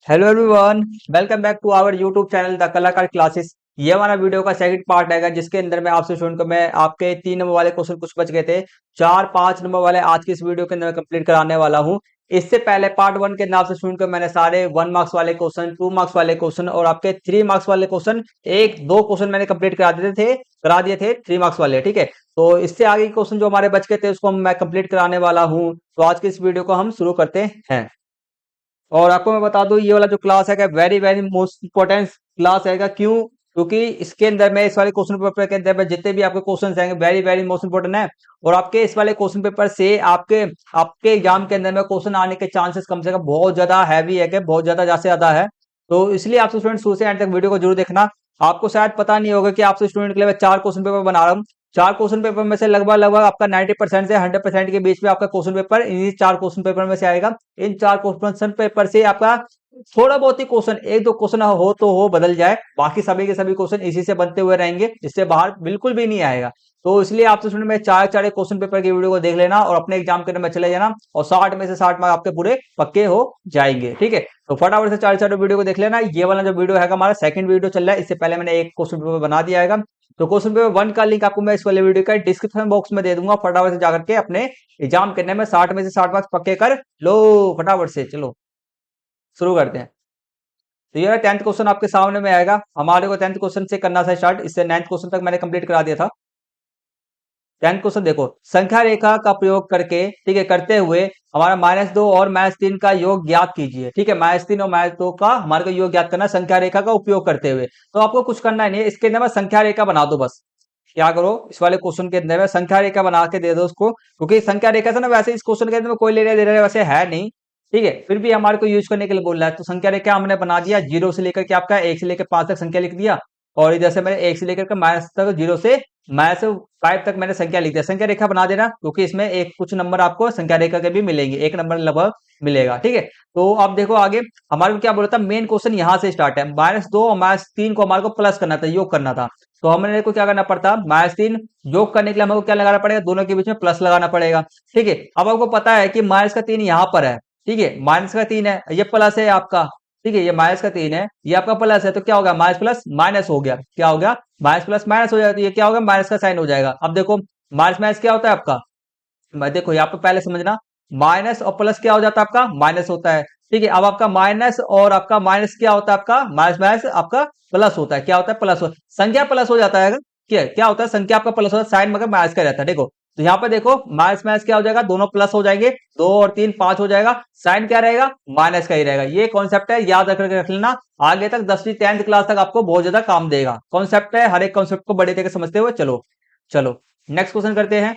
Hello everyone, welcome back to our YouTube channel the Kalakar classes. ये हमारा video का second part आएगा जिसके अंदर मैं आपसे स्टूडेंट को मैं आपके 3 नंबर वाले क्वेश्चन कुछ बच गए थे, 4-5 नंबर वाले आज की इस वीडियो के अंदर कंप्लीट कराने वाला हूँ। इससे पहले पार्ट 1 के नाम से स्टूडेंट को मैंने सारे 1 मार्क्स वाले क्वेश्चन, 2 मार्क्स वाले क्वेश्चन और आपके 3 मार्क्स वाले क्वेश्चन, एक दो क्वेश्चन मैंने कंप्लीट करा दिए थे 3 मार्क्स वाले। ठीक है, तो इससे आगे क्वेश्चन जो हमारे बच गए थे उसको मैं कंप्लीट कराने वाला हूँ। तो आज की इस वीडियो को हम शुरू करते हैं। और आपको मैं बता दूं, ये वाला जो क्लास है very very most important class है। क्यों? क्योंकि इसके अंदर में इस वाले क्वेश्चन पेपर के अंदर में जितने भी आपके क्वेश्चन आएंगे वेरी वेरी मोस्ट इंपॉर्टेंट है। और आपके इस वाले क्वेश्चन पेपर से आपके आपके एग्जाम के अंदर में क्वेश्चन आने के चांसेस कम से कम बहुत ज्यादा हैवी है, कि बहुत ज्यादा से ज्यादा है। तो इसलिए आपसे स्टूडेंट शुरू से एंड तक वीडियो को जरूर देखना। आपको शायद पता नहीं होगा कि आपसे स्टूडेंट के लिए मैं 4 क्वेश्चन पेपर बना रहा हूँ। 4 क्वेश्चन पेपर में से लगभग लगभग आपका 90% से 100% के बीच में आपका question paper in 4 question paper में से आएगा। इन 4 क्वेश्चन पेपर से आपका थोड़ा बहुत ही क्वेश्चन, एक दो क्वेश्चन हो तो हो बदल जाए, बाकी सभी के सभी क्वेश्चन इसी से बनते हुए रहेंगे, इससे बाहर बिल्कुल भी नहीं आएगा। तो इसलिए आपसे स्टूडेंट में चार चार क्वेश्चन पेपर की वीडियो को देख लेना और अपने एग्जाम के अंदर में चले जाना, और 60 में से 60 मार्क्स आपके पूरे पक्के हो जाएंगे। ठीक है, तो फटाफट से चार चार वीडियो को देख लेना। ये वाला जो वीडियो है हमारा सेकंड वीडियो चल रहा है, इससे पहले मैंने एक क्वेश्चन पेपर बना दिया है। तो क्वेश्चन पेपर 1 का लिंक आपको मैं इस वाले वीडियो का डिस्क्रिप्शन बॉक्स में दे दूंगा। फटाफट से जाकर के अपने एग्जाम करने में 60 में से 60 मार्क्स पक्के कर लो। फटाफट से चलो शुरू करते हैं। तो ये 10th क्वेश्चन आपके सामने में आएगा। हमारे को 10th क्वेश्चन से करना था स्टार्ट, इससे 9th क्वेश्चन तक मैंने कंप्लीट करा दिया था। 10th क्वेश्चन देखो, संख्या रेखा का प्रयोग करके, ठीक है, करते हुए हमारा -2 और -3 का योग ज्ञात कीजिए। ठीक है, -3 और -2 का हमारे को योग ज्ञात करना संख्या रेखा का उपयोग करते हुए। तो आपको कुछ करना नहीं है, इसके अंदर में संख्या रेखा बना दो बस। क्या करो, इस वाले क्वेश्चन के अंदर में संख्या रेखा बना के दे दो उसको, क्योंकि संख्या रेखा से ना वैसे इस क्वेश्चन के अंदर में कोई लेने दे रहा वैसे है नहीं। ठीक है, फिर भी हमारे को यूज करने के लिए बोल रहा है, तो संख्या रेखा हमने बना दिया। 0 से लेकर के आपका 1 से लेकर 5 तक संख्या लिख दिया, और इधर से मैंने 1 से लेकर के माइनस तक, 0 से -5 तक मैंने संख्या लिख दिया। संख्या रेखा बना देना, क्योंकि इसमें एक कुछ नंबर आपको संख्या रेखा के भी मिलेंगे, एक नंबर लगभग मिलेगा। ठीक है, तो अब देखो आगे हमारे को क्या बोला था, मेन क्वेश्चन यहाँ से स्टार्ट है। -2 और -3 को हमारे को प्लस करना था, योग करना था। तो हमने को क्या करना पड़ता, -3 योग करने के लिए हमको क्या लगाना पड़ेगा, दोनों के बीच में प्लस लगाना पड़ेगा। ठीक है, अब आपको पता है कि -3 यहाँ पर है। ठीक है, -3 है, ये प्लस है आपका। ठीक है, ये -3 है, ये आपका प्लस है, तो क्या होगा, माइनस प्लस माइनस हो गया। क्या हो गया, माइनस प्लस माइनस हो जाएगा, तो ये क्या होगा, माइनस का साइन हो जाएगा। अब देखो माइनस माइनस क्या होता है आपका, मैं देखो यहाँ पे पहले समझना, माइनस और प्लस क्या हो जाता है आपका, माइनस होता है। ठीक है, अब आपका माइनस और आपका माइनस क्या होता है, आपका माइनस माइनस आपका प्लस होता है। क्या होता है, प्लस होता है, संख्या प्लस हो जाता है। क्या होता है, संख्या आपका प्लस होता है, साइन मगर माइनस का रहता है। देखो, तो यहाँ पे देखो माइनस माइनस क्या हो जाएगा, दोनों प्लस हो जाएंगे, 2 और 3 5 हो जाएगा, साइन क्या रहेगा, माइनस का ही रहेगा। ये कॉन्सेप्ट है, याद रख रख लेना, आगे तक 10वीं 10th क्लास तक आपको बहुत ज्यादा काम देगा। कॉन्सेप्ट है, हर एक कॉन्सेप्ट को बड़े तरीके से समझते हुए चलो। चलो नेक्स्ट क्वेश्चन करते हैं।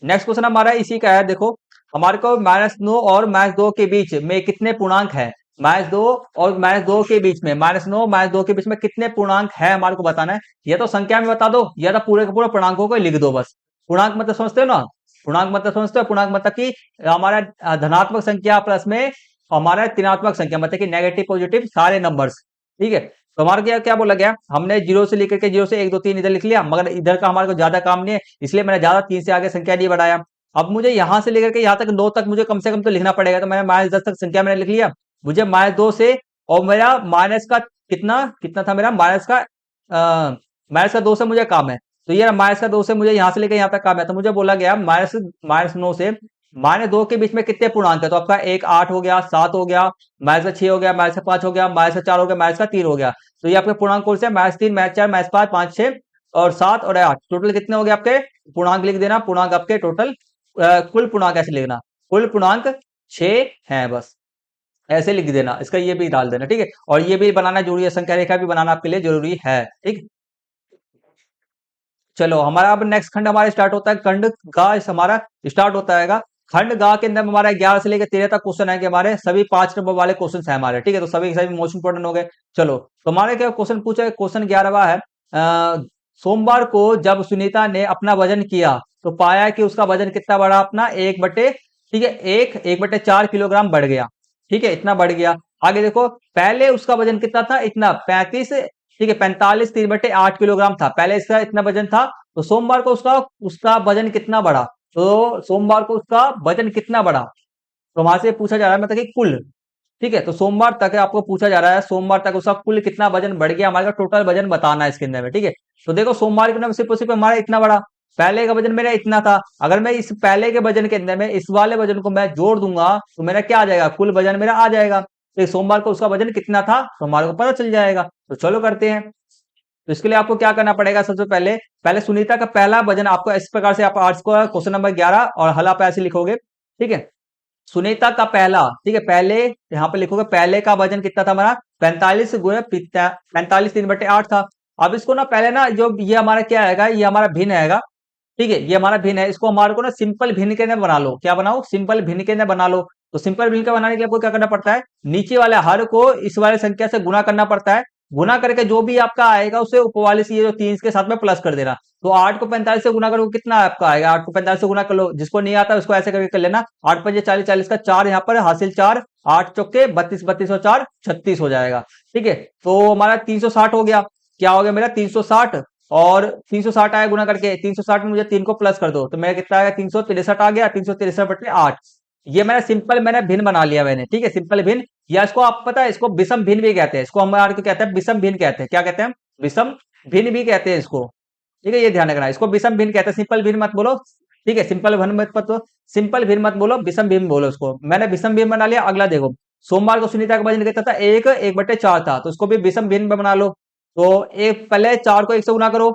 नेक्स्ट क्वेश्चन हमारा इसी का है। देखो, हमारे को -9 और -2 के बीच में कितने पूर्णांक है, -2 और -2 के बीच में, -9 -2 के बीच में कितने पूर्णांक है हमारे को बताना है। या तो संख्या में बता दो, या तो पूरे के पूरे पूर्णांकों को लिख दो बस। पूर्णांक मतलब समझते हो ना, पूर्णांक मतलब समझते हो, पूर्णांक मतलब कि हमारा धनात्मक संख्या प्लस में हमारा ऋणात्मक संख्या, मतलब कि नेगेटिव पॉजिटिव सारे नंबर्स। ठीक है, तो हमारा क्या क्या बोला गया, हमने 0 से लेकर के 0 से 1 2 3 इधर लिख लिया, मगर इधर का हमारे को ज्यादा काम नहीं है, इसलिए मैंने ज्यादा 3 से आगे संख्या नहीं बढ़ाया। अब मुझे यहां से लेकर के यहाँ तक 9 तक मुझे कम से कम तो लिखना पड़ेगा, तो मैंने -10 तक संख्या मैंने लिख लिया। मुझे -2 से, और मेरा माइनस का कितना कितना था, मेरा -2 से मुझे काम है। तो ये -2 से मुझे यहाँ से लेकर यहाँ तक काम है, तो मुझे बोला गया -9 से -2 के बीच में कितने पूर्णांक है। तो आपका एक 8 हो गया, 7 हो गया, -6 हो गया, -5 हो गया, -4 हो गया, -3 हो गया। तो ये आपके पूर्णांक कौन से, -3 -4 -5 5 6 और 7 और 8, टोटल कितने हो गए आपके पूर्णांक, लिख देना पूर्णांक आपके टोटल। कुल पूर्णांक ऐसे लिखना, कुल पूर्णांक 6 है बस, ऐसे लिख देना, इसका ये भी डाल देना। ठीक है, और ये भी बनाना जरूरी है, संख्या रेखा भी बनाना आपके लिए जरूरी है। ठीक, चलो हमारा अब नेक्स्ट खंड हमारा स्टार्ट होता है, खंड गा हमारा स्टार्ट होता है। खंड गा के अंदर हमारा 11 से लेकर 13 तक क्वेश्चन है, कि हमारे सभी 5 नंबर वाले क्वेश्चन है हमारे। ठीक है, तो सभी सभी मोस्ट इंपोर्टेंट हो गए। चलो, तो हमारे क्या क्वेश्चन पूछा, क्वेश्चन 11वां है। सोमवार को जब सुनीता ने अपना वजन किया, तो पाया कि उसका वजन कितना बढ़ा, अपना 1 बटे, ठीक है, 1/4 किलोग्राम बढ़ गया। ठीक है, इतना बढ़ गया। आगे देखो, पहले उसका वजन कितना था, इतना 35, ठीक है, 45 3/8 किलोग्राम था पहले, इसका इतना वजन था। तो सोमवार को उसका उसका वजन कितना बढ़ा, तो सोमवार को उसका वजन कितना बढ़ा, तो वहां से पूछा जा रहा है, मतलब कि कुल, ठीक है, तो सोमवार तक आपको पूछा जा रहा है, सोमवार तक उसका कुल कितना वजन बढ़ गया, हमारे टोटल वजन बताना है इसके अंदर में। ठीक है, तो देखो सोमवार के अंदर सिर्फ और सिर्फ हमारा इतना बड़ा, पहले का वजन मेरा इतना था। अगर मैं इस पहले के वजन के अंदर में इस वाले वजन को मैं जोड़ दूंगा तो मेरा क्या आ जाएगा, कुल वजन मेरा आ जाएगा। तो सोमवार को उसका वजन कितना था सोमवार को पता चल जाएगा। तो चलो करते हैं। तो इसके लिए आपको क्या करना पड़ेगा, सबसे पहले पहले सुनीता का पहला वजन आपको इस प्रकार से, आप आर्ट्स को क्वेश्चन नंबर 11 और हल आप ऐसे लिखोगे। ठीक है, सुनीता का पहला, ठीक है, पहले यहाँ पे लिखोगे पहले का वजन कितना था हमारा, 45 गुणे 45 3/8 था। अब इसको ना पहले ना, जो ये हमारा क्या आएगा, ये हमारा भिन्न आएगा। ठीक है, ये हमारा भिन्न है, इसको हमारे को ना सिंपल भिन्न के अंदर बना लो। क्या बनाओ, सिंपल भिन्न के अंदर बना लो। तो सिंपल भिन्न का बनाने के लिए आपको क्या करना पड़ता है, नीचे वाले हर को इस वाले संख्या से गुना करना पड़ता है। गुना करके जो भी आपका आएगा उसे ऊपर से ये जो 3 के साथ में प्लस कर देना। तो 8 को 45 से गुना करो, कितना आपका आएगा, 8 को 45 से गुना कर लो। जिसको नहीं आता उसको ऐसे करके कर लेना, 8 5 40 40 का 4 यहाँ पर हासिल 4, 8 चौके 32 32 और 4 36 हो जाएगा। ठीक है, तो हमारा 360 हो गया। क्या हो गया मेरा 360, और 360 आया गुना करके, 360 में मुझे 3 को प्लस कर दो तो मेरा कितना आएगा, 363 आ गया, 363/8। ये मैंने सिंपल मैंने भिन्न बना लिया मैंने। ठीक है, सिंपल भिन्न, या इसको आप पता है इसको विषम भिन्न भी कहते हैं, इसको हमारे को कहते हैं विषम भिन्न कहते हैं। क्या कहते हैं, विषम भिन्न भी कहते हैं इसको। ठीक है, ये ध्यान रखना, इसको विषम भिन्न कहते हैं, सिंपल भिन्न मत बोलो। ठीक है, सिंपल भिन्न मत बोलो, सिंपल भिन्न मत बोलो, विषम भिन्न बोलो इसको। मैंने विषम भिन्न बना लिया। अगला देखो, सोमवार को सुनीता का वजन कितना था, 1/4 था, तो उसको भी विषम भिन्न बना लो। तो एक पहले 4 को 1 से गुना करो।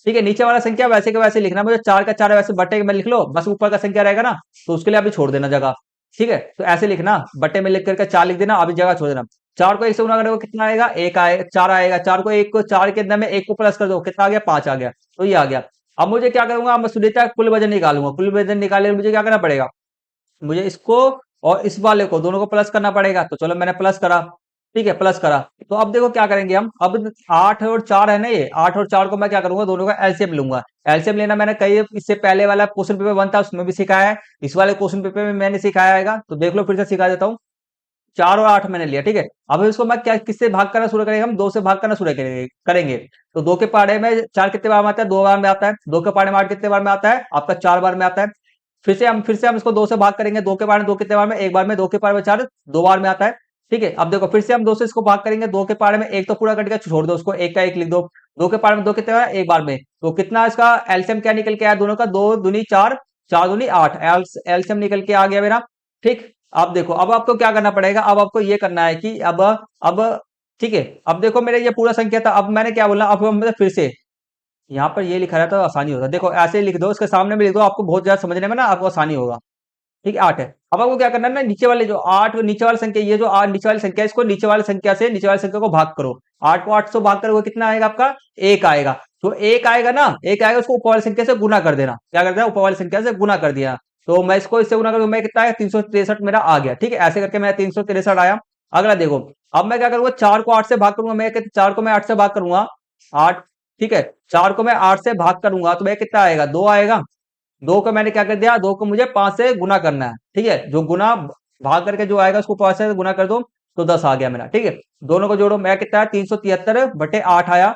ठीक है, नीचे वाला संख्या वैसे के वैसे लिखना, मुझे 4 का 4 वैसे बटे में लिख लो, बस ऊपर का संख्या रहेगा ना, तो उसके लिए अभी छोड़ देना जगह। ठीक है, तो ऐसे लिखना, बटे में लिख करके 4 लिख देना, अभी जगह छोड़ देना। 4 को 1 से गुना करोगे कितना आएगा, 1 आएगा, 4 आएगा। 4 को 1 को 4 के अंदर में 1 को प्लस कर दो, कितना आ गया, 5 आ गया। तो ये आ गया। अब मुझे क्या करूंगा, मैं सुनीता का कुल वजन निकालूंगा। कुल वजन निकालने मुझे क्या करना पड़ेगा, मुझे इसको और इस वाले को दोनों को प्लस करना पड़ेगा। तो चलो मैंने प्लस करा। ठीक है, प्लस करा। तो अब देखो क्या करेंगे हम, अब 8 और 4 है ना, ये 8 और 4 को मैं क्या करूंगा, दोनों का एलसीएम लूंगा। एलसीएम लेना मैंने कई इससे पहले वाला क्वेश्चन पेपर 1 था उसमें भी सिखाया है, इस वाले क्वेश्चन पेपर में मैंने सिखाया है। तो देख लो, फिर से सिखा देता हूँ। 4 और 8 मैंने लिया। ठीक है, अब इसको मैं क्या किससे भाग करना शुरू करेंगे, हम 2 से भाग करना शुरू करेंगे। तो 2 के पाड़े में 4 कितने बार में आता है, 2 बार में आता है। 2 के पाड़े में 8 कितने बार में आता है, आपका 4 बार में आता है। फिर से हम इसको 2 से भाग करेंगे। 2 के पारे में 2 कितने बार में, 1 बार में। 2 के पारे में 4 2 बार में आता है। ठीक है, अब देखो फिर से हम 2 से इसको भाग करेंगे। 2 के पारे में 1 तो पूरा कट गया, छोड़ दो उसको, 1 का 1 लिख दो। 2 के पारे में 2 कितने बार, 1 बार में। तो कितना इसका एलसीएम क्या निकल के आया दोनों का, 2 दूनी 4, 4 दूनी 8, एलसीएम निकल के आ गया मेरा। ठीक, अब देखो, अब आपको क्या करना पड़ेगा, अब आपको ये करना है कि अब ठीक है, अब देखो मेरे ये पूरा संख्या था, अब मैंने क्या बोला, अब हम फिर से यहाँ पर ये लिखा रहता है तो आसानी होता है। देखो ऐसे लिख दो, इसके सामने में लिख दो, आपको बहुत ज्यादा समझने में ना आपको आसानी होगा। ठीक है, 8 है। अब आपको क्या करना है ना, नीचे वाले जो 8 नीचे वाली संख्या, ये जो 8 नीचे वाली संख्या है, इसको नीचे वाली संख्या से नीचे वाली संख्या को भाग करो। 8 को 8 से भाग करोगे कितना आएगा आपका, 1 आएगा। तो 1 आएगा ना, 1 आएगा, उसको ऊपर वाली संख्या से गुना कर देना। क्या कर देना, ऊपर वाली संख्या से गुना कर दिया। तो मैं इसको इससे गुना करूंगा, मैं कितना आया, 363 मेरा आ गया। ठीक है, ऐसे करके मेरा 363 आया। अगला देखो, अब मैं क्या करूंगा, 4 को 8 से भाग करूंगा। मैं 4 को मैं 8 से भाग करूंगा, 8। ठीक है, 4 को मैं 8 से भाग करूंगा तो मैं कितना आएगा, 2 आएगा। 2 को मैंने क्या कर दिया, 2 को मुझे 5 से गुना करना है। ठीक है, जो गुना भाग करके जो आएगा उसको 5 से गुना कर दो, तो 10 आ गया मेरा। ठीक है, दोनों को जोड़ो, मैं कितना है, 373/8 आया।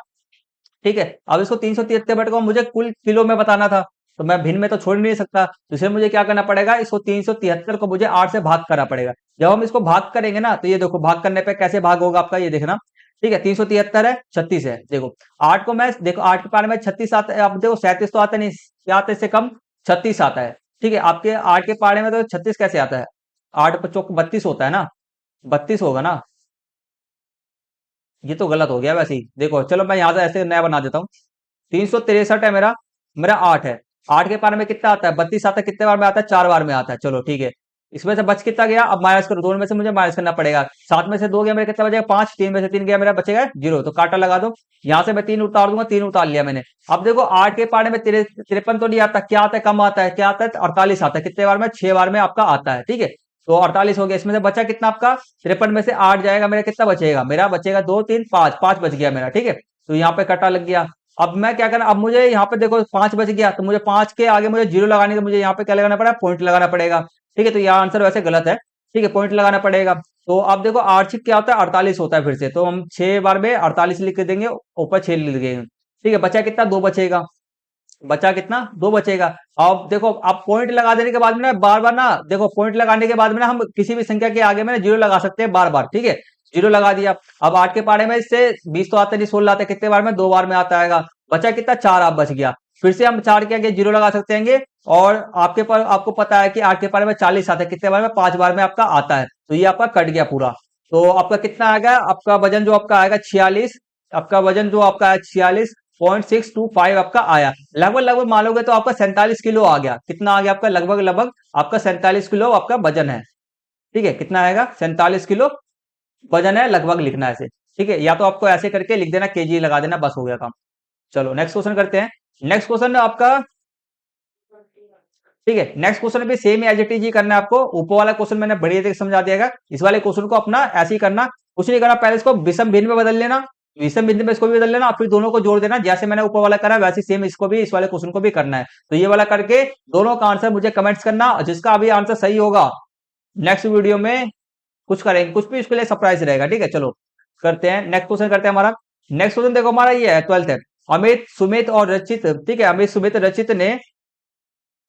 ठीक है, अब इसको 373 को मुझे कुल किलो में बताना था, तो मैं भिन्न में तो छोड़ नहीं सकता, तो इसलिए मुझे क्या करना पड़ेगा, इसको 373 को मुझे 8 से भाग करना पड़ेगा। जब हम इसको भाग करेंगे ना, तो ये देखो भाग करने पे कैसे भाग होगा आपका, ये देखना। ठीक है, 373 है, 36 है। देखो 8 को मैं, देखो 8 के पारे में 36 आता है, अब देखो 37 तो आता नहीं, क्या आता है इससे कम, 36 आता है। ठीक है, आपके 8 के पारे में तो 36 कैसे आता है, 8 चौक 32 होता है ना, 32 होगा ना। ये तो गलत हो गया वैसे ही, देखो चलो मैं यहां से ऐसे नया बना देता हूँ। 363 है मेरा, मेरा 8 है। 8 के पार में कितना आता है, 32 आता है, कितने बार में आता है, 4 बार में आता है। चलो ठीक है, इसमें से बच कितना गया, अब माइनस करो, दोनों में से मुझे माइनस करना पड़ेगा। 7 में से 2 गया मेरा, कितना बचेगा, 5। 3 में से 3 गया मेरा, बचेगा 0, तो काटा लगा दो। यहां से मैं 3 उतार दूंगा, 3 उतार लिया मैंने। अब देखो 8 के पारे में 53 तो नहीं आता, क्या आता है, कम आता है, क्या आता है, 48 आता है। कितने बार में, 6 बार में आपका आता है। ठीक है, तो 48 हो गया, इसमें से बचा कितना आपका, 53 में से 8 जाएगा मेरा, कितना बचेगा, मेरा बचेगा 2 3 5, 5 बच गया मेरा। ठीक है, तो यहाँ पे कटा लग गया। अब मैं क्या करना, अब मुझे यहाँ पे देखो 5 बच गया, तो मुझे 5 के आगे मुझे 0 लगाने के, मुझे यहाँ पे क्या लगाना पड़ेगा, पॉइंट लगाना पड़ेगा। ठीक है, तो यहाँ आंसर वैसे गलत है। ठीक है, पॉइंट लगाना पड़ेगा। तो अब देखो 8 क्या होता है, 48 होता है। फिर से तो हम 6 बार में 48 लिख के देंगे, ऊपर 6 लिख देंगे। ठीक है, बचा कितना, 2 बचेगा। बचा कितना, 2 बचेगा। अब देखो, आप पॉइंट लगा देने के बाद में ना बार बार ना देखो, पॉइंट लगाने के बाद में ना हम किसी भी संख्या के आगे में ना जीरो लगा सकते हैं बार बार, ठीक है। जीरो लगा दिया। अब 8 के पारे में इससे 20 तो आता नहीं, 16 आता है, कितने बार में, 2 बार में आता है। बचा कितना, 4 आप बच गया। फिर से हम 4 के आगे जीरो लगा सकते हैं। और आपके पर आपको पता है कि 8 के पारे में 40 आता है, कितने बार में, 5 बार में आपका आता है। तो ये आपका कट गया पूरा। तो आपका कितना आएगा, आपका वजन जो आपका आएगा 46, आपका वजन जो आपका है 46.625 आपका आया। लगभग लगभग मानोगे तो आपका 47 किलो आ गया। कितना आ गया आपका, लगभग लगभग आपका 47 किलो आपका वजन है। ठीक है, कितना आएगा, 47 किलो वजन है, लगभग लिखना है ऐसे। ठीक है, या तो आपको ऐसे करके लिख देना, केजी लगा देना, बस हो गया काम। चलो नेक्स्ट क्वेश्चन करते हैं। नेक्स्ट क्वेश्चन आपका, ठीक है, नेक्स्ट क्वेश्चन भी सेम एज इट इज ही करना है आपको। ऊपर वाला क्वेश्चन मैंने बढ़िया तरीके से समझा दिया। इस वाले क्वेश्चन को अपना ऐसे ही करना, कुछ नहीं करना, पहले इसको विषम भिन्न में बदल लेना, विषम भिन्न में इसको भी बदल लेना, फिर दोनों को जोड़ देना। जैसे मैंने ऊपर वाला करा वैसे सेम इसको भी, इस वाले क्वेश्चन को भी करना है। तो ये वाला करके दोनों का आंसर मुझे कमेंट्स करना, और जिसका अभी आंसर सही होगा नेक्स्ट वीडियो में कुछ करेंगे, कुछ भी उसके लिए सरप्राइज रहेगा। ठीक है, चलो करते हैं, नेक्स्ट क्वेश्चन करते हैं। हमारा नेक्स्ट क्वेश्चन देखो, हमारा ये है 12th है। अमित, सुमित और रचित, ठीक है, अमित, सुमित, रचित ने,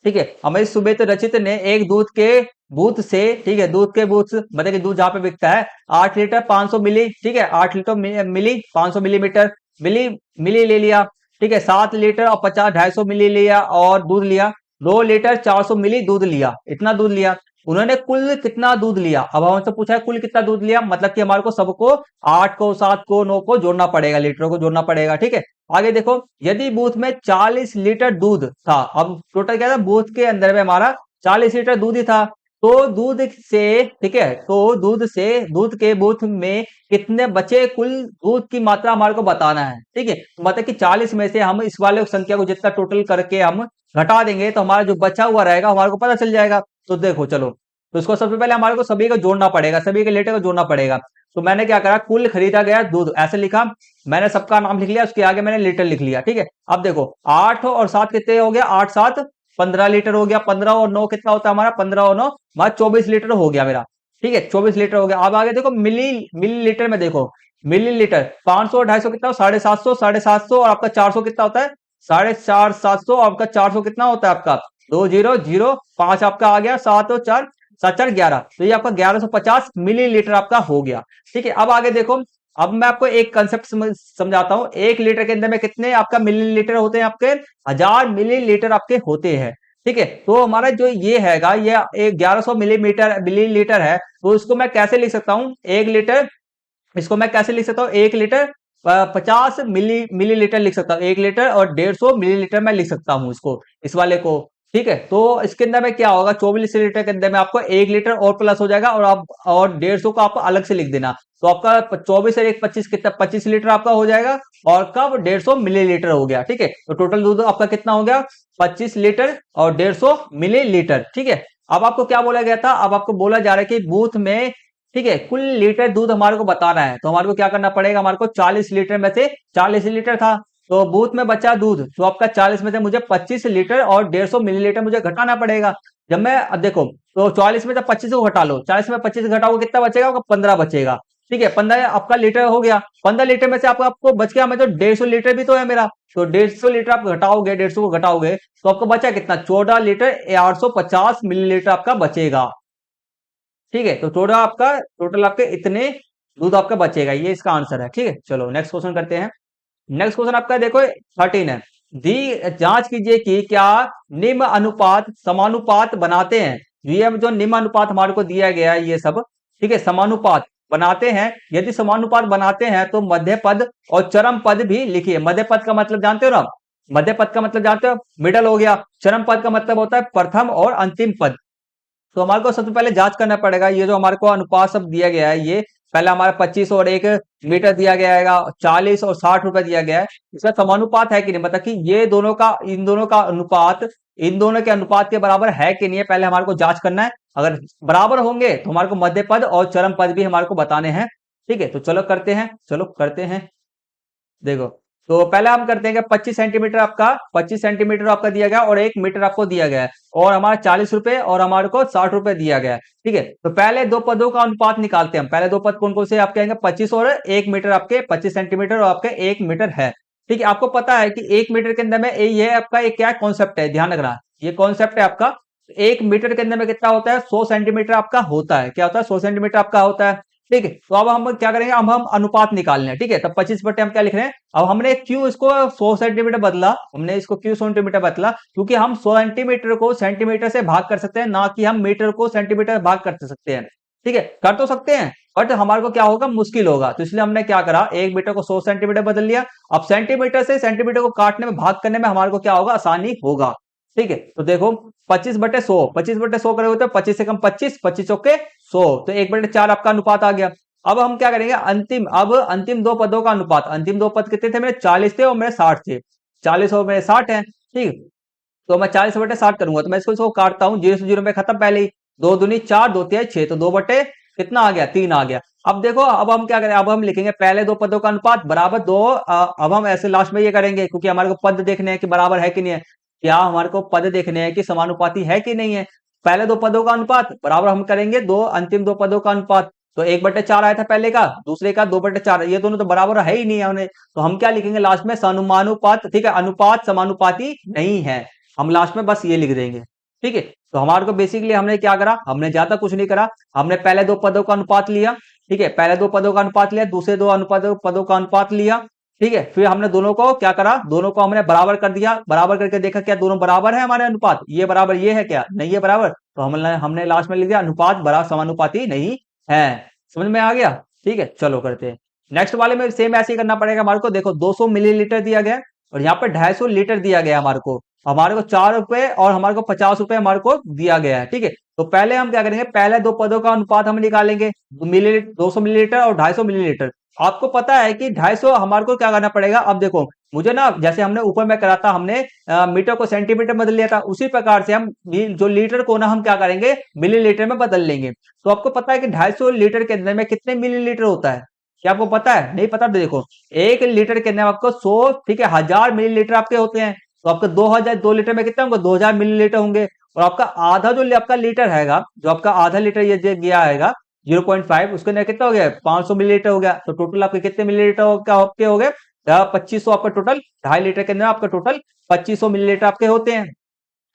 ठीक है, अमित, सुमित, रचित ने एक दूध के बूथ से, ठीक है, दूध के बूथ मतलब कि दूध जहां पे बिकता है, 8 लीटर 500 मिली, ठीक है, 8 लीटर मिली 500 मिलीमीटर, मिली मिली ले लिया। ठीक है, 7 लीटर और 50 250 मिली लिया और दूध लिया। 2 लीटर 400 मिली दूध लिया, इतना दूध लिया। उन्होंने कुल कितना दूध लिया। अब हमसे पूछा है कुल कितना दूध लिया, मतलब कि हमारे को सबको 8 को 7 को 9 को जोड़ना पड़ेगा, लीटरों को जोड़ना पड़ेगा। ठीक है, आगे देखो, यदि बूथ में 40 लीटर दूध था, अब टोटल क्या था, बूथ के अंदर में हमारा 40 लीटर दूध ही था, तो दूध से, ठीक है, तो दूध से, दूध के बूथ में कितने बचे, कुल दूध की मात्रा हमारे को बताना है। ठीक है, तो मतलब कि 40 में से हम इस वाले संख्या को जितना टोटल करके हम घटा देंगे, तो हमारा जो बचा हुआ रहेगा हमारे को पता चल जाएगा। तो देखो चलो, तो इसको सबसे पहले हमारे को सभी को जोड़ना पड़ेगा, सभी के लीटर को जोड़ना पड़ेगा। तो मैंने क्या करा, कुल खरीदा गया दूध ऐसे लिखा, मैंने सबका नाम लिख लिया, उसके आगे मैंने लीटर लिख लिया। ठीक है, अब देखो 8 और 7 कितने हो गया, 8 7 15 लीटर हो गया, 15 और 9 कितना होता है हमारा, 15 और 9 हमारा 24 लीटर हो गया मेरा। ठीक है, 24 लीटर हो गया। अब आगे देखो, मिली लीटर में देखो, मिली लीटर 500 और 250 कितना, 750, 750 और आपका 400 कितना होता है, 450 700, आपका 400 कितना होता है आपका 2005 आपका आ गया, 7 और 4 7 4 11, तो ये आपका 1150 मिलीलीटर आपका हो गया। ठीक है, अब आगे देखो, अब मैं आपको एक कंसेप्ट समझाता हूं। 1 लीटर के अंदर में कितने आपका मिलीलीटर होते हैं, आपके 1000 मिलीलीटर आपके होते हैं। ठीक है, तो हमारा जो ये हैगा, ये 1100 मिलीलीटर है, तो इसको मैं कैसे लिख सकता हूं, 1 लीटर, इसको मैं कैसे लिख सकता हूँ, 1 लीटर 50 मिलीलीटर लिख सकता हूँ, 1 लीटर और 150 मिलीलीटर मैं लिख सकता हूँ इसको, इस वाले को। ठीक है, तो इसके अंदर में क्या होगा, 24 लीटर के अंदर में आपको 1 लीटर और प्लस हो जाएगा, और आप और 150 को आप अलग से लिख देना। तो आपका 24 और 1 25 कितना, 25 लीटर आपका हो जाएगा, और कब 150 मिलीलीटर हो गया। ठीक है, तो टोटल दूध आपका कितना हो गया, 25 लीटर और 150 मिलीलीटर। ठीक है, अब आपको क्या बोला गया था, अब आपको बोला जा रहा है कि बूथ में, ठीक है, कुल लीटर दूध हमारे को बताना है। तो हमारे को क्या करना पड़ेगा, हमारे को 40 लीटर में से 40 लीटर था, तो बूथ में बचा दूध तो आपका 40 में से मुझे 25 लीटर और 150 मिलीलीटर मुझे घटाना पड़ेगा। जब मैं, अब देखो, तो 40 में से 25 को घटा लो, 40 में 25 घटाओगे कितना बचेगा, आपका 15 बचेगा। ठीक है, 15 आपका लीटर हो गया। 15 लीटर में से आपको बच गया, मैं तो 150 लीटर भी तो है मेरा, तो 150 लीटर आप घटाओगे, 150 को घटाओगे तो आपको बचा कितना, 14 लीटर 850 मिलीलीटर आपका बचेगा। ठीक है, तो टोटल आपके इतने दूध आपका बचेगा, ये इसका आंसर है। ठीक है, चलो नेक्स्ट क्वेश्चन करते हैं। नेक्स्ट क्वेश्चन आपका देखो 13 है। दी जांच कीजिए कि क्या निम्न अनुपात समानुपात बनाते हैं। ये जो निम्न अनुपात हमारे को दिया गया है ये सब, ठीक है, समानुपात बनाते हैं। यदि समानुपात बनाते हैं तो मध्य पद और चरम पद भी लिखिए। मध्य पद का मतलब जानते हो ना, मध्य पद का मतलब जानते हो, मिडल हो गया। चरम पद का मतलब होता है प्रथम और अंतिम पद। तो हमारे को सबसे पहले जांच करना पड़ेगा, ये जो हमारे को अनुपात सब दिया गया है, ये पहले हमारा 25 और 1 मीटर दिया गया है, 40 और 60 रुपए दिया गया है, इसका समानुपात है कि नहीं, मतलब कि ये दोनों का, इन दोनों का अनुपात इन दोनों के अनुपात के बराबर है कि नहीं है, पहले हमारे को जांच करना है। अगर बराबर होंगे तो हमारे को मध्य पद और चरम पद भी हमारे को बताने हैं। ठीक है, तो चलो करते हैं, चलो करते हैं। देखो, तो पहले हम करते हैं कि 25 सेंटीमीटर आपका, 25 सेंटीमीटर आपका दिया गया और 1 मीटर आपको दिया गया है, और हमारा 40 रुपए और हमारे को 60 रुपए दिया गया है। ठीक है, तो पहले दो पदों का अनुपात निकालते हैं हम। पहले दो पद कौन कौन से आप कहेंगे, 25 और 1 मीटर, आपके 25 सेंटीमीटर और आपके 1 मीटर है। ठीक है, आपको पता है कि 1 मीटर के अंदर में ये आपका एक क्या कॉन्सेप्ट है, ध्यान रखना, ये कॉन्सेप्ट है आपका। 1 मीटर के अंदर में कितना होता है, 100 सेंटीमीटर आपका होता है, क्या होता है, 100 सेंटीमीटर आपका होता है। ठीक है, तो अब हम क्या करेंगे, अब हम अनुपात निकालने हैं। ठीक है, तब 25 बटे हम क्या लिख रहे हैं, अब हमने क्यों इसको 100 सेंटीमीटर बदला, हमने इसको क्यों सेंटीमीटर बदला, क्योंकि हम 100 सेंटीमीटर को सेंटीमीटर से भाग कर सकते हैं, ना कि हम मीटर को सेंटीमीटर से भाग कर सकते हैं। ठीक है, कर तो सकते हैं, बट हमारे को क्या होगा, मुश्किल होगा, तो इसलिए हमने क्या करा, 1 मीटर को 100 सेंटीमीटर बदल लिया। अब सेंटीमीटर से सेंटीमीटर को काटने में, भाग करने में हमारे को क्या होगा, आसानी होगा। ठीक है, तो देखो 25/100, 25/100 करे होते 25 से कम 25, 25 चौके 100, तो 1/4 आपका अनुपात आ गया। अब हम क्या करेंगे, अंतिम दो पदों का अनुपात, अंतिम दो पद कितने थे मेरे, 40 थे और मेरे 60 थे, 40 और मेरे 60 है। ठीक, तो मैं 40/60 करूंगा, तो मैं इसको काटता हूँ, 0 से 0 में खत्म, पहले ही 2 दूनी 4, 2 तिहाई 6, तो 2 बटे कितना आ गया, 3 आ गया। अब देखो, अब हम क्या करें, अब हम लिखेंगे पहले दो पदों का अनुपात बराबर दो, अब हम ऐसे लास्ट में ये करेंगे, क्योंकि हमारे को पद देखने हैं कि बराबर है कि नहीं है, क्या हमारे को पद देखने हैं कि समानुपाती है कि नहीं है। पहले दो पदों का अनुपात बराबर हम करेंगे दो अंतिम दो पदों का अनुपात, तो 1/4 आया था पहले का, दूसरे का 2/4, ये दोनों तो बराबर है ही नहीं है, तो हम क्या लिखेंगे लास्ट में, समानुपात। ठीक है, अनुपात समानुपाती नहीं है, हम लास्ट में बस ये लिख देंगे। ठीक है, तो हमारे को बेसिकली हमने क्या करा, हमने ज्यादा कुछ नहीं करा, हमने पहले दो पदों का अनुपात लिया। ठीक है, पहले दो पदों का अनुपात लिया, दूसरे दो पदों का अनुपात लिया। ठीक है, फिर हमने दोनों को क्या करा, दोनों को हमने बराबर कर दिया, बराबर करके देखा क्या दोनों बराबर है हमारे अनुपात, ये बराबर ये है क्या, नहीं है बराबर, तो हमने लास्ट में लिख दिया अनुपात बराबर समानुपाती नहीं है। समझ में आ गया। ठीक है, चलो करते हैं नेक्स्ट वाले में, सेम ऐसे ही करना पड़ेगा हमारे को। देखो 200 मिलीलीटर दिया गया और यहाँ पे 250 लीटर दिया गया हमारे को 4 रुपए और हमारे को 50 रुपए हमारे को दिया गया है। ठीक है, तो पहले हम क्या करेंगे, पहले दो पदों का अनुपात हम निकालेंगे, मिलीलीटर 200 मिलीलीटर और 250 मिलीलीटर। आपको पता है कि 250 हमारे को क्या करना पड़ेगा, अब देखो मुझे ना, जैसे हमने ऊपर में करा था, हमने मीटर को सेंटीमीटर में बदल लिया था, उसी प्रकार से हम जो लीटर को ना हम क्या करेंगे, मिलीलीटर में बदल लेंगे। तो आपको पता है कि 250 लीटर के अंदर में कितने मिलीलीटर होता है, क्या आपको पता है, नहीं पता तो देखो, 1 लीटर के अंदर आपको 100, ठीक है, 1000 मिलीलीटर आपके होते हैं, तो आपका 2000, 2 लीटर में कितना होंगे, 2000 मिलीलीटर होंगे। और आपका आधा जो आपका लीटर हैगा, जो आपका आधा लीटर ये जो गया हैगा 0.5, उसके अंदर कितना हो गया, 500 मिलीलीटर हो गया, तो टोटल आपके कितने मिलीलीटर आपके हो गए, 2500 आपका टोटल, 2.5 लीटर के अंदर आपका टोटल 2500 मिलीलीटर आपके होते हैं।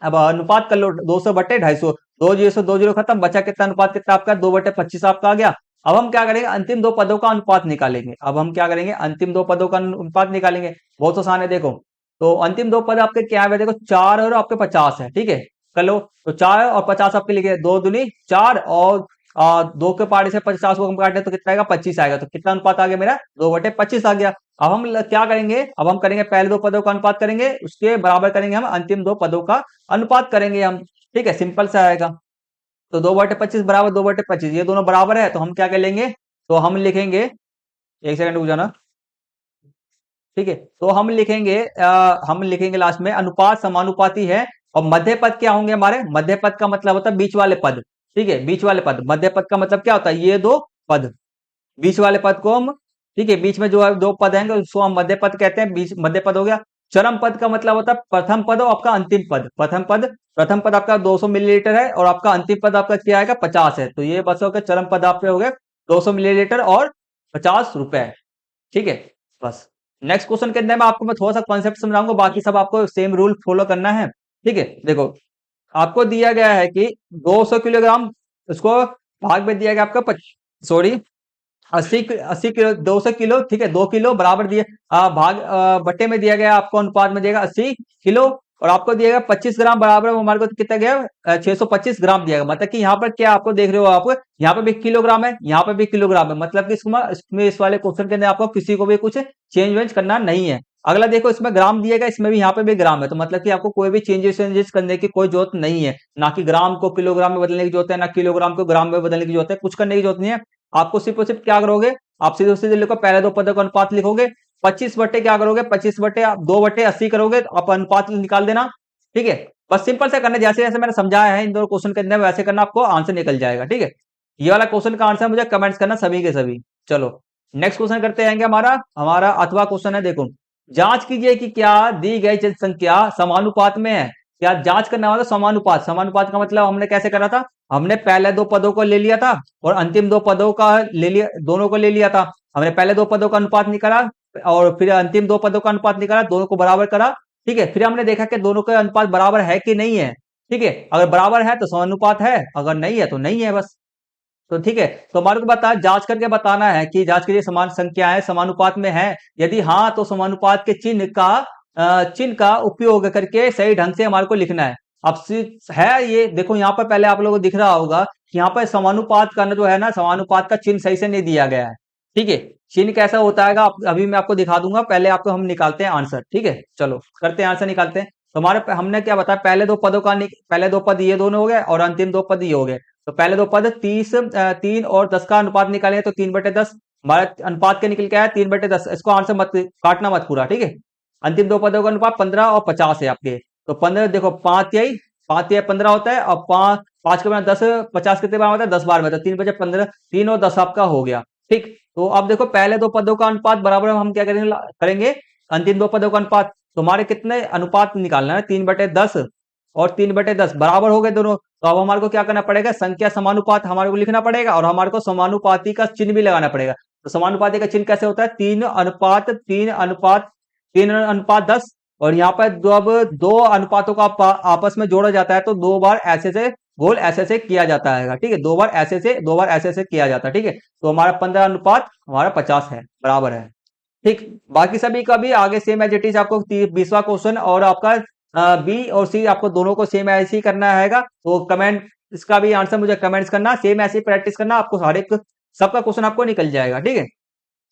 अब अनुपात कर लो, 200/250, 2 जीरो खत्म, बचा कितना अनुपात, कितना आपका 2/25 आपका आ गया। अब हम क्या करेंगे, अंतिम दो पदों का अनुपात निकालेंगे, अब हम क्या करेंगे, अंतिम दो पदों का अनुपात निकालेंगे, बहुत आसान है। देखो, तो अंतिम दो पद आपके क्या है, देखो 4 और आपके 50 है। ठीक है, कर लो, तो 4 और 50 आपके लिखे, 2 दूनी 4 और 2 के पारे से 50 को हम काटे तो कितना आएगा, 25 आएगा, तो कितना अनुपात आ गया मेरा, 2/25 आ गया। अब हम क्या करेंगे, अब हम करेंगे पहले दो पदों का अनुपात करेंगे, उसके बराबर करेंगे हम अंतिम दो पदों का अनुपात करेंगे हम। ठीक है, सिंपल सा आएगा, तो 2/25 बराबर 2/25, ये दोनों बराबर है, तो हम क्या कर लेंगे, तो हम लिखेंगे, एक सेकंड रुक जाना। ठीक है, तो हम लिखेंगे लास्ट में अनुपात समानुपाती है, और मध्य पद क्या होंगे हमारे, मध्य पद का मतलब होता है बीच वाले पद। ठीक है, बीच वाले पद, मध्य पद का मतलब क्या होता है, ये दो पद, बीच वाले पद को हम, ठीक है, बीच में जो है दो पद हैं उसको हम मध्य पद कहते हैं, बीच मध्य पद हो गया। चरम पद का मतलब होता है प्रथम पद और आपका अंतिम पद, प्रथम पद आपका 200 मिलीलीटर है और आपका अंतिम पद आपका क्या आएगा, 50 है, तो ये बस हो गया, चरम पद आपके हो गए 200 मिलीलीटर और 50 रुपए। ठीक है, बस नेक्स्ट क्वेश्चन के अंदर में आपको मैं थोड़ा सा कॉन्सेप्ट समझाऊंगा, बाकी सब आपको सेम रूल फॉलो करना है। ठीक है, देखो आपको दिया गया है कि 200 किलोग्राम, उसको भाग में दिया गया आपका सॉरी 80 किलो, 200 किलो, ठीक है, 2 किलो बराबर दिए, भाग बट्टे में दिया गया आपको, अनुपात में दिया गया 80 किलो, और आपको दिया गया 25 ग्राम बराबर, हमारे को कितना गया, 625 ग्राम दिया गया। मतलब कि यहाँ पर क्या आपको देख रहे हो, आप यहाँ पे भी किलोग्राम है, यहाँ पे भी किलोग्राम है, मतलब कि इसमें इस वाले क्वेश्चन के अंदर आपको किसी को भी कुछ चेंज वेंज करना नहीं है। अगला देखो, इसमें ग्राम दिया गया, इसमें भी यहाँ पे भी ग्राम है, तो मतलब कि आपको कोई भी चेंजेस करने की कोई जरूरत नहीं है, ना कि ग्राम को किलोग्राम में बदलने की जरूरत है, ना किलोग्राम को ग्राम में बदलने की जरूरत है, कुछ करने की जरूरत नहीं है। आपको सिर्फ और सिर्फ क्या करोगे, आप सीधे सीधे लिखो, पहले दो पदों का अनुपात लिखोगे, 25 बट्टे क्या करोगे, 25 बट्टे आप 2/80 करोगे, तो आप अनुपात निकाल देना। ठीक है, बस सिंपल से करना, जैसे जैसे मैंने समझाया है इन दोनों क्वेश्चन के अंदर, वैसे करना, आपको आंसर निकल जाएगा। ठीक है, ये वाला क्वेश्चन का आंसर मुझे कमेंट्स करना सभी के सभी। चलो नेक्स्ट क्वेश्चन करते हैं, हमारा हमारा अथवा क्वेश्चन है। देखो, जांच कीजिए कि क्या दी गई जनसंख्या समानुपात में है। क्या जांच करना होगा, समानुपात, समानुपात का मतलब हमने कैसे करा था, हमने पहले दो पदों को ले लिया था और अंतिम दो पदों का ले लिया, दोनों को ले लिया था। हमने पहले दो पदों का अनुपात निकाला, और फिर अंतिम दो पदों का अनुपात निकाला, दोनों को बराबर करा। ठीक है, फिर हमने देखा कि दोनों का अनुपात बराबर है कि नहीं है। ठीक है, अगर बराबर है तो समानुपात है, अगर नहीं है तो नहीं है बस। तो ठीक है, तो हमारे को बता जांच करके बताना है कि जांच कीजिए समान संख्याएं समानुपात में है, यदि हाँ तो समानुपात के चिन्ह का उपयोग करके सही ढंग से हमारे को लिखना है। अब है ये देखो, यहाँ पर पहले आप लोगों को दिख रहा होगा कि यहाँ पर समानुपात करना जो है ना, समानुपात का चिन्ह सही से नहीं दिया गया है। ठीक है, चिन्ह कैसा होता है अभी मैं आपको दिखा दूंगा, पहले आपको हम निकालते हैं आंसर। ठीक है, चलो करते हैं आंसर, निकालते हैं। तो हमने क्या बताया, पहले दो पदों का पहले दो पद ये दोनों हो गए और अंतिम दो पद ये हो गए। तो पहले दो पद 3 और 10 का अनुपात निकाले तो 3/10 हमारा अनुपात के निकल के आया 3/10। इसको आंसर मत काटना मत पूरा। ठीक है, अंतिम दो पदों का अनुपात 15 और 50 है आपके। तो 15 देखो, 5 15 होता है और 5 के बाद 10, 50 कितने बार होता है, 10 बार में। तो 3/15, 3 और 10 आपका हो गया। ठीक, तो अब देखो पहले दो पदों का अनुपात बराबर हम क्या करेंगे, अंतिम दो पदों का अनुपात। तुम्हारे कितने अनुपात निकालना है, 3/10 और 3/10 बराबर हो गए दोनों। तो अब हमारे को क्या करना पड़ेगा, संख्या समानुपात हमारे को लिखना पड़ेगा और हमारे को समानुपाती का चिन्ह भी लगाना पड़ेगा। तो समानुपाती का चिन्ह कैसे होता है, 3:10। और यहाँ पर जब दो अनुपातों का आपस में जोड़ा जाता है तो दो बार ऐसे से गोल ऐसे से किया जाता है। ठीक है, दो बार ऐसे से किया जाता है। ठीक है, तो हमारा 15 अनुपात हमारा 50 है, बराबर है। ठीक, बाकी सभी का भी आगे सेम एज इट इज आपको 20वां क्वेश्चन और आपका बी और सी आपको दोनों को सेम ऐसे ही करना है। तो कमेंट इसका भी आंसर मुझे कमेंट्स करना, सेम ऐसे ही प्रैक्टिस करना, आपको हर एक सबका क्वेश्चन आपको निकल जाएगा। ठीक है,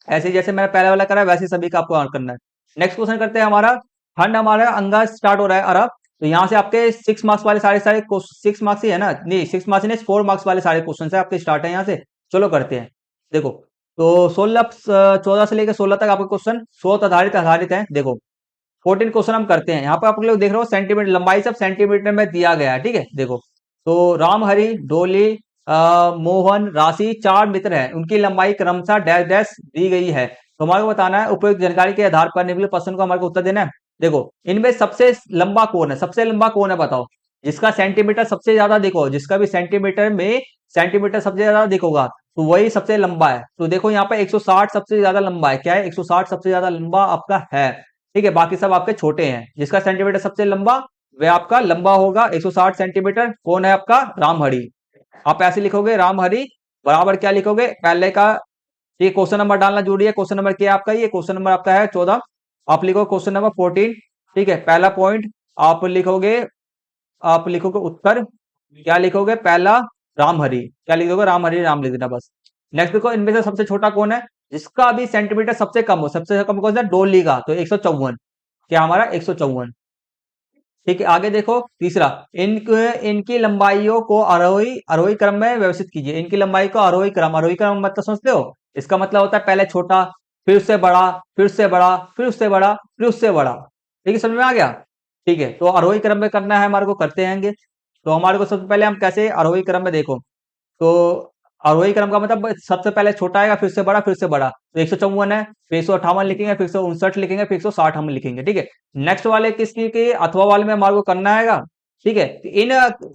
ऐसे जैसे मैंने पहले वाला करा वैसे सभी का आपको करना है। नेक्स्ट क्वेश्चन करते हैं, हमारा खंड हमारा अंगा स्टार्ट हो रहा है अरब। तो यहाँ से आपके 6 मार्क्स वाले सारे 6 मार्क्स ही है ना, नहीं 6 मार्क्स नहीं 4 मार्क्स वाले सारे क्वेश्चन है आपके स्टार्ट है यहाँ से। चलो करते हैं, देखो तो 14 से लेकर 16 तक आपके क्वेश्चन स्रोत आधारित है। देखो 14 क्वेश्चन हम करते हैं। यहाँ पर आप लोग देख रहे हो सेंटीमीटर लंबाई सब सेंटीमीटर में दिया गया है। ठीक है, देखो तो राम हरि डोली मोहन राशि 4 मित्र हैं, उनकी लंबाई क्रमशः डैश डैश दी गई है। तो हमारे को बताना है उपयुक्त जानकारी के आधार पर निम्नलिखित प्रश्न को हमारे को उत्तर देना है। देखो इनमें सबसे लंबा कौन है, सबसे लंबा कौन है बताओ, जिसका सेंटीमीटर सबसे ज्यादा देखो, जिसका भी सेंटीमीटर सबसे ज्यादा देखोगा तो वही सबसे लंबा है। तो देखो यहाँ पे 160 सबसे ज्यादा लंबा है, क्या है 160 सबसे ज्यादा लंबा आपका है। ठीक है, बाकी सब आपके छोटे हैं, जिसका सेंटीमीटर सबसे लंबा वह आपका लंबा होगा 160 सेंटीमीटर। कौन है आपका, रामहरि। आप ऐसे लिखोगे रामहरि बराबर क्या लिखोगे, पहले का ये क्वेश्चन नंबर डालना जरूरी है। क्वेश्चन नंबर क्या है आपका, ये क्वेश्चन नंबर आपका है 14। आप लिखो क्वेश्चन नंबर 14। ठीक है, पहला पॉइंट आप लिखोगे उत्तर, क्या लिखोगे, पहला रामहरि, क्या लिखोगे रामहरि, राम लिख देना बस। नेक्स्ट देखो इनमें से सबसे छोटा कौन है, जिसका भी सेंटीमीटर सबसे कम हो, सबसे कम कौन सा, डोली का, तो 154, क्या हमारा 154। ठीक है, आगे देखो तीसरा, इनकी लंबाइयों को आरोही क्रम में व्यवस्थित कीजिए। इनकी लंबाई को आरोही क्रम मतलब समझते हो, इसका मतलब होता है पहले छोटा, फिर उससे बड़ा, फिर उससे बड़ा, फिर उससे बड़ा, फिर उससे बड़ा। ठीक है, समझ में आ गया। ठीक है, तो आरोही क्रम में करना है हमारे को, करते हैं। तो हमारे को सबसे पहले हम कैसे आरोही क्रम में, देखो तो आरोही क्रम का मतलब सबसे पहले छोटा आएगा, फिर से बड़ा, फिर से बड़ा। तो 154 है, फिर 158 लिखेंगे, फिर 159 लिखेंगे, फिर 160 हम लिखेंगे। ठीक है, नेक्स्ट वाले किसकी की अथवा वाले में हमारे को करना है। ठीक है,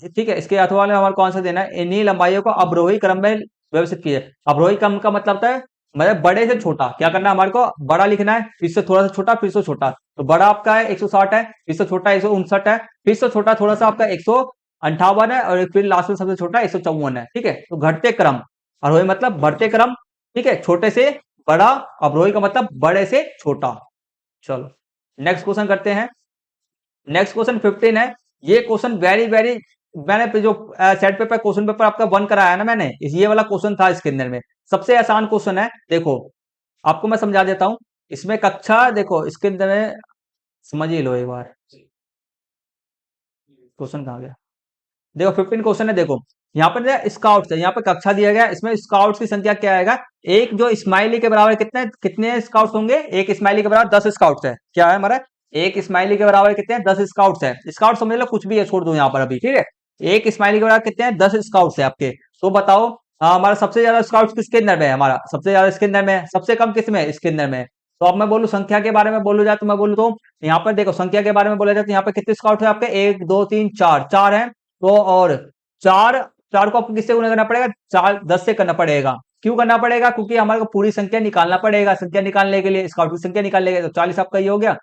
ठीक है, इसके अथवा वाले में हमारे को आंसर देना है, इन्हीं लंबाइयों को अवरोही क्रम में व्यवस्थित कीजिए। अवरोही क्रम का मतलब होता है मतलब बड़े से छोटा, क्या करना है हमारे को, बड़ा लिखना है, फिर से थोड़ा सा छोटा, फिर से छोटा। तो बड़ा आपका है 160 है, फिर से छोटा 159 है, फिर से छोटा थोड़ा सा आपका 158 है, और फिर लास्ट में सबसे छोटा 154 है। ठीक है, तो घटते क्रम, अवरोही मतलब बढ़ते क्रम। ठीक है, छोटे से बड़ा, अवरोही का मतलब बड़े से छोटा। चलो नेक्स्ट क्वेश्चन करते हैं। नेक्स्ट क्वेश्चन 15 है। ये क्वेश्चन वेरी वेरी, मैंने जो सेट पेपर क्वेश्चन पेपर आपका 1 कराया ना मैंने, ये वाला क्वेश्चन था इसके अंदर में, सबसे आसान क्वेश्चन है। देखो आपको मैं समझा देता हूं, इसमें कक्षा देखो इसके अंदर में समझ ही लो एक बार, क्वेश्चन कहां गया, देखो 15 क्वेश्चन है। देखो यहाँ पर स्काउट्स है, यहाँ पर कक्षा दिया गया, इसमें स्काउट्स की संख्या क्या आएगा, एक जो स्माइली के बराबर कितने कितने स्काउट्स होंगे, एक स्माइली के बराबर 10 स्काउट्स है। क्या है हमारा, एक स्माइली के बराबर कितने हैं, 10 स्काउट्स है। स्काउट समझ लो कुछ भी है, छोड़ दो यहाँ पर अभी। ठीक है, एक स्माइली के बराबर कितने हैं, 10 स्काउट्स है आपके। तो बताओ हमारा सबसे ज्यादा स्काउट्स किसके अंदर में है, हमारा सबसे ज्यादा इसके अंदर में है, सबसे कम किस में, इसके अंदर में। तो अब मैं बोलूं संख्या के बारे में बोलू जाए तो मैं बोलूं तो यहाँ पर देखो संख्या के बारे में बोला जाए तो यहाँ पर कितने स्काउट है आपके, 1 2 3 4, 4 है। तो और चार चार को आपको किससे गुणा करना पड़ेगा, 4 10 से करना पड़ेगा। क्यों करना पड़ेगा? क्योंकि हमारे को पूरी संख्या निकालना पड़ेगा। संख्या निकालने के लिए स्काउट की संख्या निकालने के लिए, तो 40 आपका ये हो गया।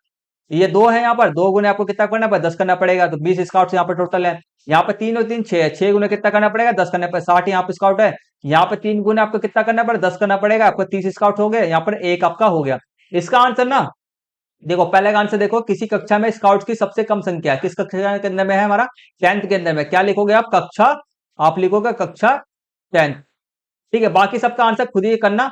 ये 2 है, यहाँ पर 2 गुने आपको कितना करना पड़ेगा? 10 करना पड़ेगा। तो 20 स्काउट यहाँ पर टोटल है। यहाँ पे 3 और 3 6 है, 6 गुने कितना करना पड़ेगा? 10 करना पड़ेगा। 60 यहाँ पे स्काउट है। यहाँ पे 3 गुने आपको कितना करना पड़ेगा? 10 करना पड़ेगा। आपको 30 स्काउट हो गए। यहाँ पर 1 आपका हो गया। इसका आंसर ना देखो, पहले का आंसर देखो, किसी कक्षा में स्काउट की सबसे कम संख्या किस कक्षा के अंदर में है? हमारा 10th के अंदर में। क्या लिखोगे आप? कक्षा, आप लिखोगे कक्षा 10th। ठीक है, बाकी सबका आंसर खुद ही करना।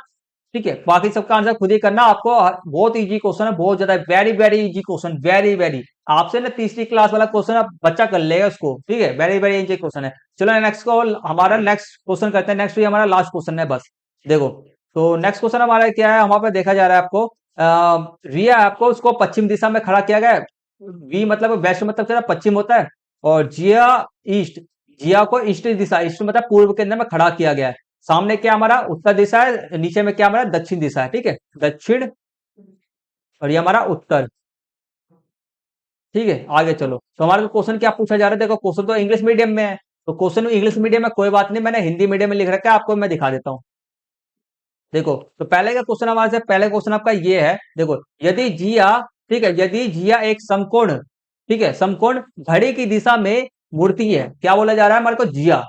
ठीक है, बाकी सबका आंसर खुद ही करना। आपको बहुत इजी क्वेश्चन है, बहुत ज्यादा, very very easy question, very very. आपसे ना तीसरी क्लास वाला क्वेश्चन आप बच्चा कर लेगा उसको। ठीक है, वेरी वेरी इजी क्वेश्चन है। चलो नेक्स्ट को, हमारा नेक्स्ट क्वेश्चन करते हैं। नेक्स्ट भी हमारा लास्ट क्वेश्चन है बस। देखो, तो नेक्स्ट क्वेश्चन हमारा क्या है? हमारे पे देखा जा रहा है आपको रिया आपको उसको पश्चिम दिशा में खड़ा किया गया है। वी मतलब वेस्ट, मतलब तेरा पश्चिम होता है, और जिया ईस्ट, जिया को ईस्ट दिशा, ईस्ट मतलब पूर्व के अंदर में खड़ा किया गया है। सामने क्या हमारा उत्तर दिशा है, नीचे में क्या हमारा दक्षिण दिशा है। ठीक है, दक्षिण, और ये हमारा उत्तर। ठीक है, आगे चलो। तो हमारा क्वेश्चन क्या पूछा जा रहा है? देखो, क्वेश्चन तो इंग्लिश मीडियम में है, तो क्वेश्चन इंग्लिश मीडियम में कोई बात नहीं, मैंने हिंदी मीडियम में लिख रखा है, आपको मैं दिखा देता हूँ। देखो, तो पहले का क्वेश्चन हमारे से, पहले क्वेश्चन आपका ये है। देखो, यदि जिया, ठीक है, यदि जिया एक समकोण, ठीक है, समकोण घड़ी की दिशा में मुड़ती है। क्या बोला जा रहा है हमारे को? जिया,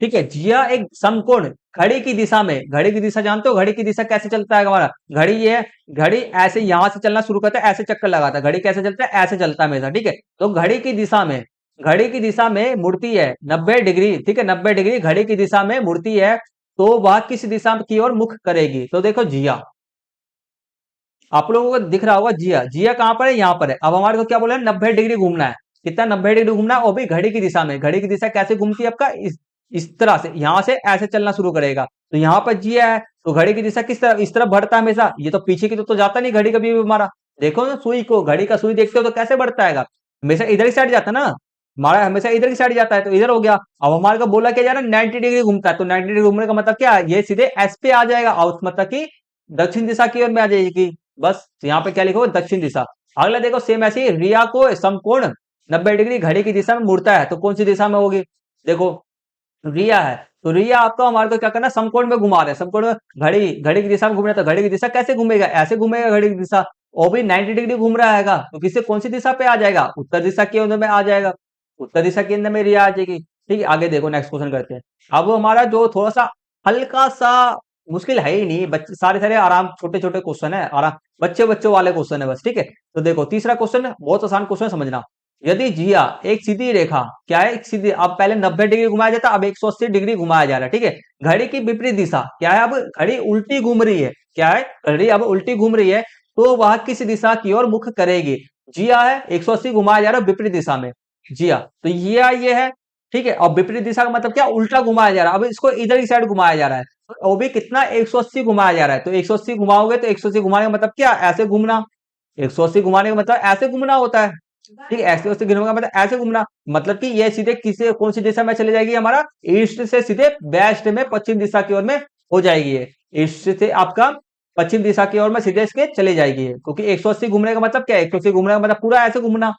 ठीक है, जिया एक समकोण घड़ी की दिशा में, घड़ी की दिशा जानते हो? घड़ी की दिशा कैसे चलता है हमारा? घड़ी ये है, घड़ी ऐसे यहां से चलना शुरू करता है, ऐसे चक्कर लगाता है। घड़ी कैसे चलता है? ऐसे चलता है हमेशा। ठीक है, तो घड़ी की दिशा में, घड़ी की दिशा में मुड़ती है 90 डिग्री। ठीक है, 90 डिग्री घड़ी की दिशा में मुड़ती है, तो वह किस दिशा की ओर मुख करेगी? तो देखो, जिया, आप लोगों को दिख रहा होगा जिया, जिया कहां पर है? यहाँ पर है। अब हमारे को क्या बोला है? 90 डिग्री घूमना है। कितना? 90 डिग्री घूमना है, वो भी घड़ी की दिशा में। घड़ी की दिशा कैसे घूमती है आपका? इस तरह से, यहां से ऐसे चलना शुरू करेगा। तो यहाँ पर जिया है, तो घड़ी की दिशा किस तरफ? इस तरफ बढ़ता है हमेशा। ये तो पीछे की तो जाता नहीं घड़ी कभी भी हमारा। देखो ना सुई को, घड़ी का सुई देखते हो तो कैसे बढ़ता है? हमेशा इधर ही साइड जाता है ना हमारा, हमेशा इधर की साइड जाता है, तो इधर हो गया। अब हमारे को बोला क्या जा रहा है? 90 डिग्री घूमता है, तो 90 डिग्री घूमने का मतलब क्या? ये सीधे एस पे आ जाएगा, और मतलब कि दक्षिण दिशा की ओर में आ जाएगी। बस यहाँ पे क्या लिखो? दक्षिण दिशा। अगला देखो, सेम ऐसे ही रिया को समकोण 90 डिग्री घड़ी की दिशा में मुड़ता है, तो कौन सी दिशा में होगी? देखो, रिया है, तो रिया आपको हमारे को क्या करना? समकोण में घुमा रहे हैं। समकोण में घड़ी, घड़ी की दिशा में घूम रहा है, तो घड़ी की दिशा कैसे घूमेगा? ऐसे घूमेगा घड़ी की दिशा। वो भी 90 डिग्री घूम रहा है, तो किससे, कौन सी दिशा पे आ जाएगा? उत्तर दिशा के अंदर में आ जाएगा। उत्तर दिशा के अंदर में रिया आ जाएगी। ठीक है, आगे देखो, नेक्स्ट क्वेश्चन करते हैं। अब हमारा जो थोड़ा सा हल्का सा मुश्किल है ही नहीं, बच्चे सारे सारे आराम, छोटे छोटे क्वेश्चन है, आराम बच्चे बच्चों वाले क्वेश्चन है बस। ठीक है, तो देखो तीसरा क्वेश्चन बहुत आसान क्वेश्चन, समझना। यदि जिया एक सीधी रेखा, क्या है? एक सीधी, अब पहले 90 डिग्री घुमाया जाता, अब 180 डिग्री घुमाया जा रहा है। ठीक है, घड़ी की विपरीत दिशा क्या है? अब घड़ी उल्टी घूम रही है। क्या है? घड़ी अब उल्टी घूम रही है, तो वह किस दिशा की ओर मुख करेगी? जिया है, 180 घुमाया जा रहा है विपरीत दिशा में, जिया, तो ये है। ठीक है, और विपरीत दिशा का मतलब क्या? उल्टा घुमाया जा रहा है। अब इसको इधर की साइड घुमाया जा रहा है, तो वो भी कितना? 180 घुमाया जा रहा है। तो 180 घुमाओगे, तो 180 घुमाने का मतलब क्या? ऐसे घूमना। 180 घुमाने का मतलब ऐसे घूमना होता है। ठीक है, ऐसे ऐसे घूमने का मतलब ऐसे घूमना, मतलब कि ये सीधे किसी, कौन सी दिशा में चले जाएगी? हमारा ईस्ट से सीधे वेस्ट में, पश्चिम दिशा की ओर में हो जाएगी। ये ईस्ट से आपका पश्चिम दिशा की ओर में सीधे इसके चले जाएगी, क्योंकि 180 घूमने का मतलब क्या है? 180 घूमने का मतलब पूरा ऐसे घूमना।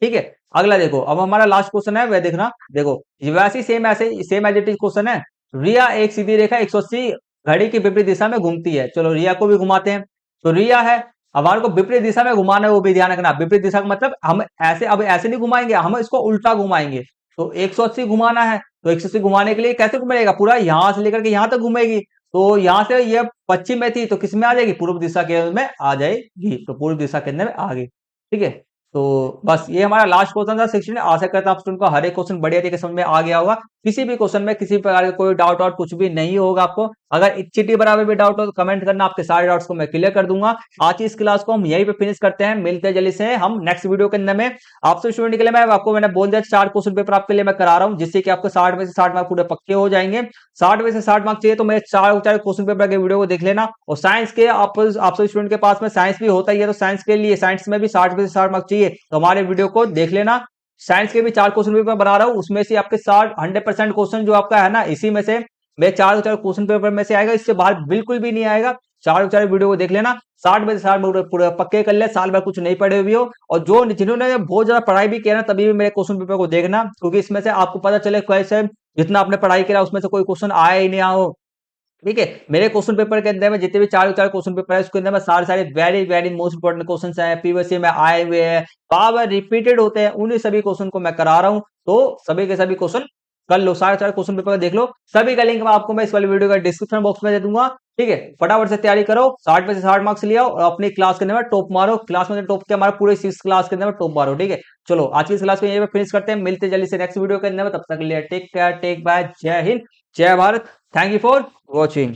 ठीक है, अगला देखो, अब हमारा लास्ट क्वेश्चन है, वह देखना। देखो, वैसे सेम ऐसे same as it is question है। रिया एक सीधी रेखा 180 घड़ी की विपरीत दिशा में घूमती है। चलो रिया को भी घुमाते हैं। तो रिया है, हमारे को विपरीत दिशा में घुमाना है, वो भी ध्यान रखना। विपरीत दिशा का मतलब हम ऐसे, अब ऐसे नहीं घुमाएंगे, हम इसको उल्टा घुमाएंगे। तो 180 घुमाना है, तो 180 घुमाने के लिए कैसे घुमाएगा? पूरा यहां से लेकर के यहां तक घूमेगी। तो यहां से ये पश्चिम में थी, तो किस में आ जाएगी? पूर्व दिशा के अंदर में आ जाएगी, तो पूर्व दिशा के अंदर में आ गई। ठीक है, तो बस ये हमारा लास्ट क्वेश्चन था सेक्शन में। आशा करता हूं आप स्टूडेंट को हर एक क्वेश्चन बढ़िया तरीके से समझ में आ गया होगा। किसी भी क्वेश्चन में किसी प्रकार का कोई डाउट और कुछ भी नहीं होगा आपको। अगर चीटी बराबर भी डाउट हो तो कमेंट करना, आपके सारे डाउट्स को मैं क्लियर कर दूंगा। आज की इस क्लास को हम यहीं पे फिनिश करते हैं, मिलते हैं जल्दी से हम नेक्स्ट वीडियो के अंदर में। आपसे स्टूडेंट के लिए मैं आपको, मैंने बोल दिया 4 क्वेश्चन पेपर आपके लिए मैं करा रहा हूँ, जिससे कि आपको 60 में से 60 मार्क पूरे पक्के हो जाएंगे। 60 में से 60 मार्क चाहिए तो मेरे 4 क्वेश्चन पेपर के वीडियो को देख लेना। और साइंस के आपसे स्टूडेंट के पास में साइंस भी होता ही है, तो साइंस के लिए, साइंस में भी 60 में से 60 मार्क चाहिए, तो हमारे वीडियो को देख लेना। साइंस के भी 4 क्वेश्चन पेपर बना रहा हूं, उसमें से आपके 100% क्वेश्चन जो आपका है ना, इसी में से मैं 4 क्वेश्चन पेपर में से आएगा, इससे बाहर बिल्कुल भी नहीं आएगा। 4 वीडियो को देख लेना। 60 में से 60 पूरे पक्के कर ले, साल भर कुछ नहीं पढ़े हुए हो। और जो जिन्होंने बहुत ज्यादा पढ़ाई भी किया ना, तभी भी मेरे क्वेश्चन पेपर को देखना, क्योंकि इसमें से आपको पता चले कैसे जितना आपने पढ़ाई किया उसमें से कोई क्वेश्चन आया ही नहीं हो। ठीक है। मेरे क्वेश्चन पेपर के अंदर में जितने भी चार चार क्वेश्चन पेपर है उसके अंदर में सारे सारे very very most important question है, पीवीएससी में आए हुए हैं, बार बार रिपीटेड होते हैं, उन्हीं सभी क्वेश्चन को मैं करा रहा हूँ। तो सभी के सभी क्वेश्चन कर लो, सारे सारे क्वेश्चन पेपर देख लो। सभी का लिंक मैं आपको मैं इस वाली वीडियो का डिस्क्रिप्शन बॉक्स में दे दूंगा। ठीक है, फटाफट से तैयारी करो, 60 में से 60 मार्क्स ले आओ और अपनी क्लास के अंदर में टॉप मारो। क्लास में टॉप के हमारे पूरे 6 क्लास के अंदर में टॉप मारो। ठीक है, चलो आज की इस क्लास को यहीं पे फिनिश करते हैं, मिलते हैं जल्दी से नेक्स्ट वीडियो के अंदर में। तब तक के लिए टेक केयर, टेक बाय, जय हिंद, जय Bharat. Thank you for watching.